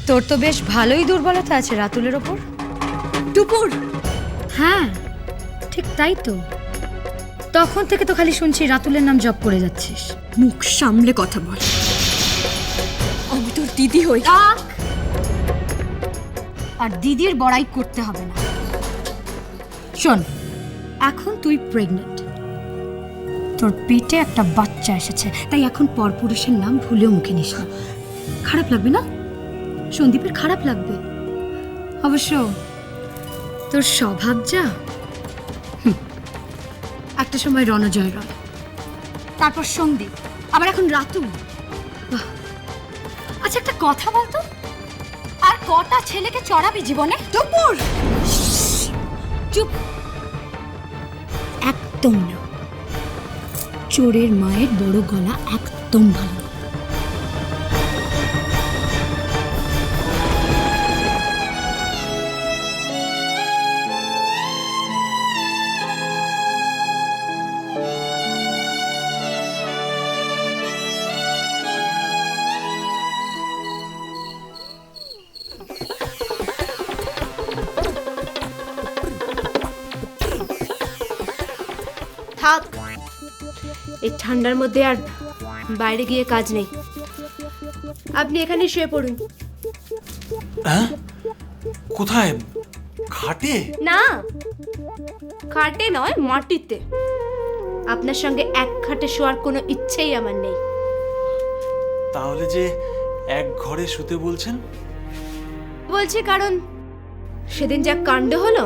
তোর তো বেশ ভালোই দুর্বলতা আছে রাতুলের ওপর। টুপুর, হ্যাঁ ঠিক তাই তো, তখন থেকে তো খালি শুনছি রাতুলের নাম জপ করে যাচ্ছিস। মুখ সামলে কথা বল। আমি তোর দিদি হই। থাক, আর দিদির বড়াই করতে হবে না। শোন, এখন তুই প্রেগনেন্ট, তোর পেটে একটা বাচ্চা এসেছে, তাই এখন পরপুরুষের নাম ভুলেও মুখে নিস না। খারাপ লাগবে না? সন্দীপের খারাপ লাগবে অবশ্য, তোর স্বভাব যা। একটা সময় রণজয় রয়, তারপর সন্দীপ, আবার এখন রাতুল। বাহ! আচ্ছা একটা কথা বলতো, আর কটা ছেলেকে চড়াবি জীবনে? টুপুর, চুপ, একদম না। চোরের মায়ের বড় গলা একদম ভালো না। থাক, এই ঠান্ডার মধ্যে আর বাইরে গিয়ে কাজ নেই, আপনি এখানে শুয়ে পড়ুন। হ্যাঁ? কোথায়? খাটে? না, খাটে নয়, মাটিতে। আপনার সঙ্গে এক খাটে শোয়ার কোনো ইচ্ছেই আমার নেই। তাহলে যে এক ঘরে শুতে বলছেন? বলছি কারণ সেদিন যা কাণ্ড হলো,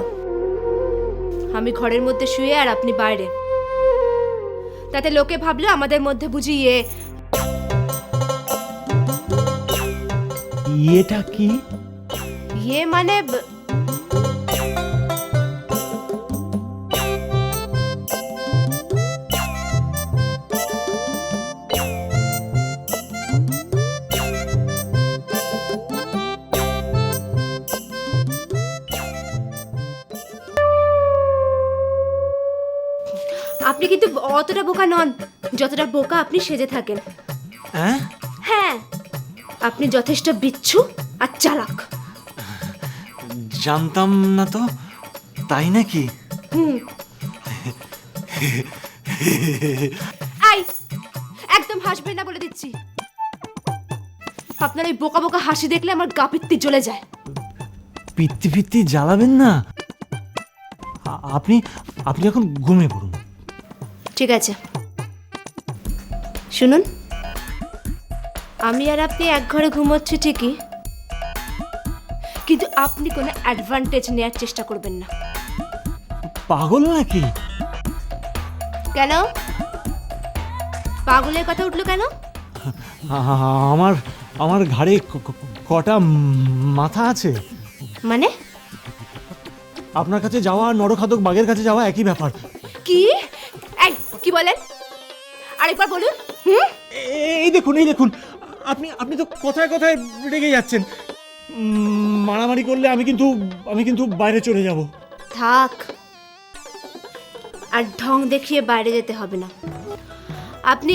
আমি ঘরের মধ্যে শুয়ে আর আপনি বাইরে, তাতে লোকে ভাবলো আমাদের মধ্যে বুঝি এটা কি? মানে আপনি কিন্তু অতটা বোকা নন যতটা বোকা আপনি সেজে থাকেন। হ্যাঁ? হ্যাঁ, আপনি যথেষ্ট বিচ্ছু আর চালাক। জানতাম না তো। তাই নাকি? আই, একদম হাসবেন না বলে দিচ্ছি। আপনার ওই বোকা বোকা হাসি দেখলে আমার গা পিত্তি জ্বলে যায়। পিত্তি পিত্তি জ্বালাবেন না। আপনি আপনি এখন ঘুমিয়ে পড়ুন। ঠিক আছে, শুনুন, আমি আর আপনি এক ঘরে ঘুমোচ্ছি ঠিকই, কিন্তু আপনি কোনো অ্যাডভান্টেজ নেওয়ার চেষ্টা করবেন না। পাগল নাকি? কেন পাগলের কথা উঠলো কেন? আমার আমার ঘাড়ে কটা মাথা আছে। মানে? আপনার কাছে যাওয়া আর নরখাদক বাঘের কাছে যাওয়া একই ব্যাপার। কি? এই কি বলেন? আরেকবার বলুন। এই দেখুন, এই দেখুন, আপনি আপনি তো কথায় কথায় রেগে যাচ্ছেন। মারামারি করলে আমি কিন্তু বাইরে চলে যাব। থাক, আর ঢং দেখিয়ে বাইরে যেতে হবে না। আপনি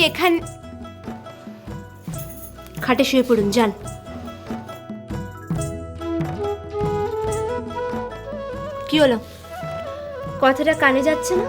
খাটে শুয়ে পড়ুন, যান। কি হলো, কথাটা কানে যাচ্ছে না?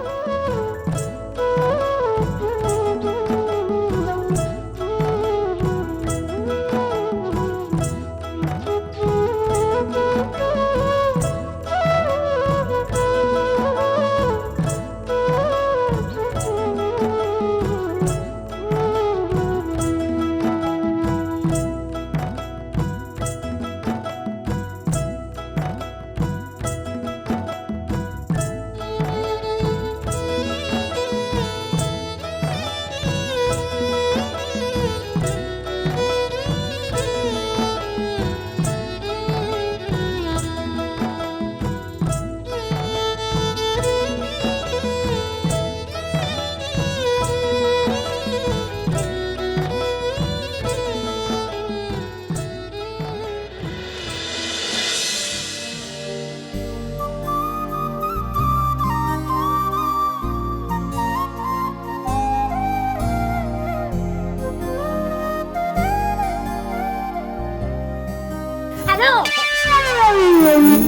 Hello,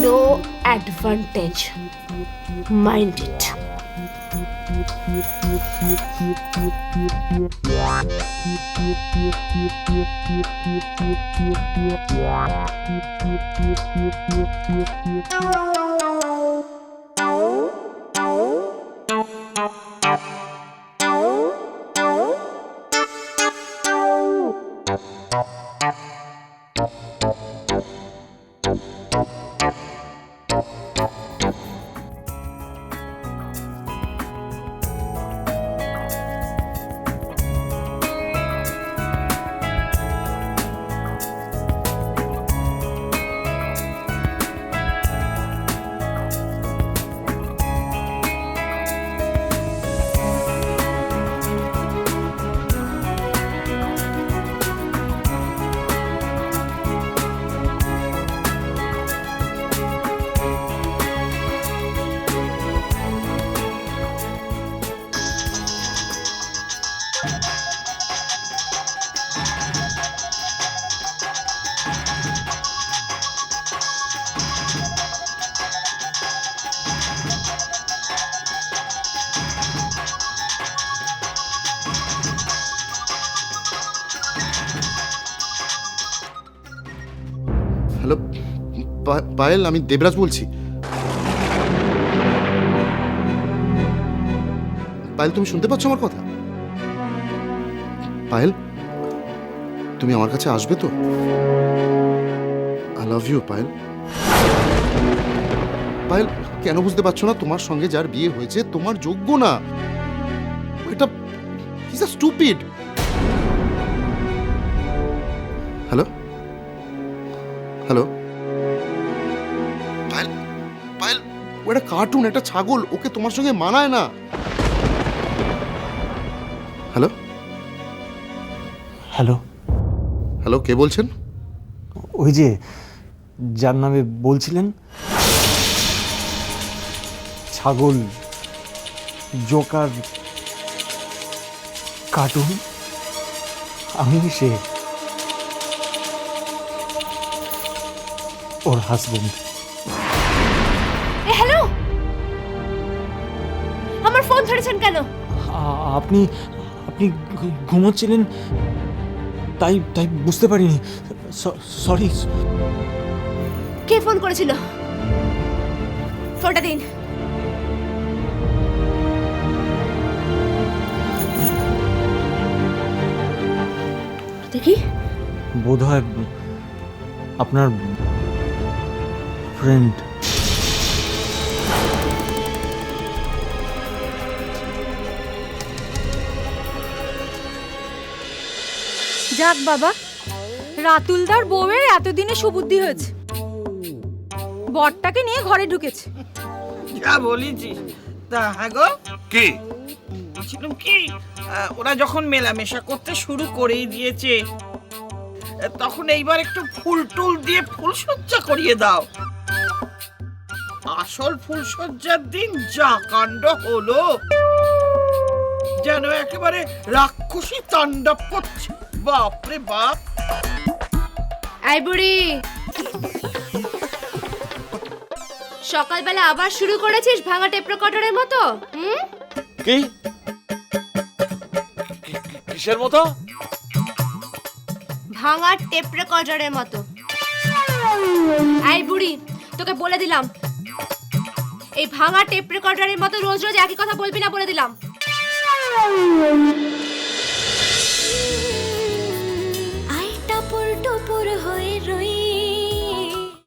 no advantage, mind it. Hello Payel, আমি দেবরাজ বলছি। পায়েল, তুমি শুনতে পাচ্ছ আমার কথা? পায়েল, তুমি আমার কাছে আসবে তো? I love you Payel. Payel, কেন বুঝতে পারছো না? তোমার সঙ্গে যার বিয়ে হয়েছে তোমার যোগ্য না। এটা is a stupid. Hello hello Payel, Payel, ও একটা কার্টুন, একটা ছাগল, ওকে তোমার সঙ্গে মানায় না। হ্যালো হ্যালো, হ্যালো, কে বলছেন? ওই যে যার নামে বলছিলেন, ছাগল, জোকার, কার্টুন, আমি সে, ওর হাজবেন্ড। হ্যালো, আমার ফোন ধরেছেন কেন? আপনি আপনি ঘুমোচ্ছিলেন, তাই তাই বুঝতে পারিনি। সরি। কে ফোন করেছিল? ফোনটা দিন। দেখি। বোধহয় আপনার ফ্রেন্ড। যাক বাবা, রাতুলদার বউয়ের এতদিনে সুবুদ্ধি হয়েছে, বরটাকে নিয়ে ঘরে ঢুকেছে। যা বলেছিস তা। হ্যাঁ গো, কি বলছিলাম কি, ওরা যখন মেলামেশা করতে শুরু করেই দিয়েছে, তখন এইবার একটু ফুল টুল দিয়ে ফুলসজ্জা করিয়ে দাও। আসল ফুলসজ্জার দিন যা কাণ্ড হলো, যেন একেবারে রাক্ষসী তাণ্ডব করছে। বাপরে বাপ। আই বুড়ি, সকালবেলা আবার শুরু করেছিস ভাঙা টেপ রেকর্ডারের মতো? কি কিসের মতো? ভাঙা টেপ রেকর্ডারের মতো। আই বুড়ি, তোকে বলে দিলাম, এই ভাঙা টেপ রেকর্ডারের মতো রোজ রোজ একই কথা বলবি না, বলে দিলাম।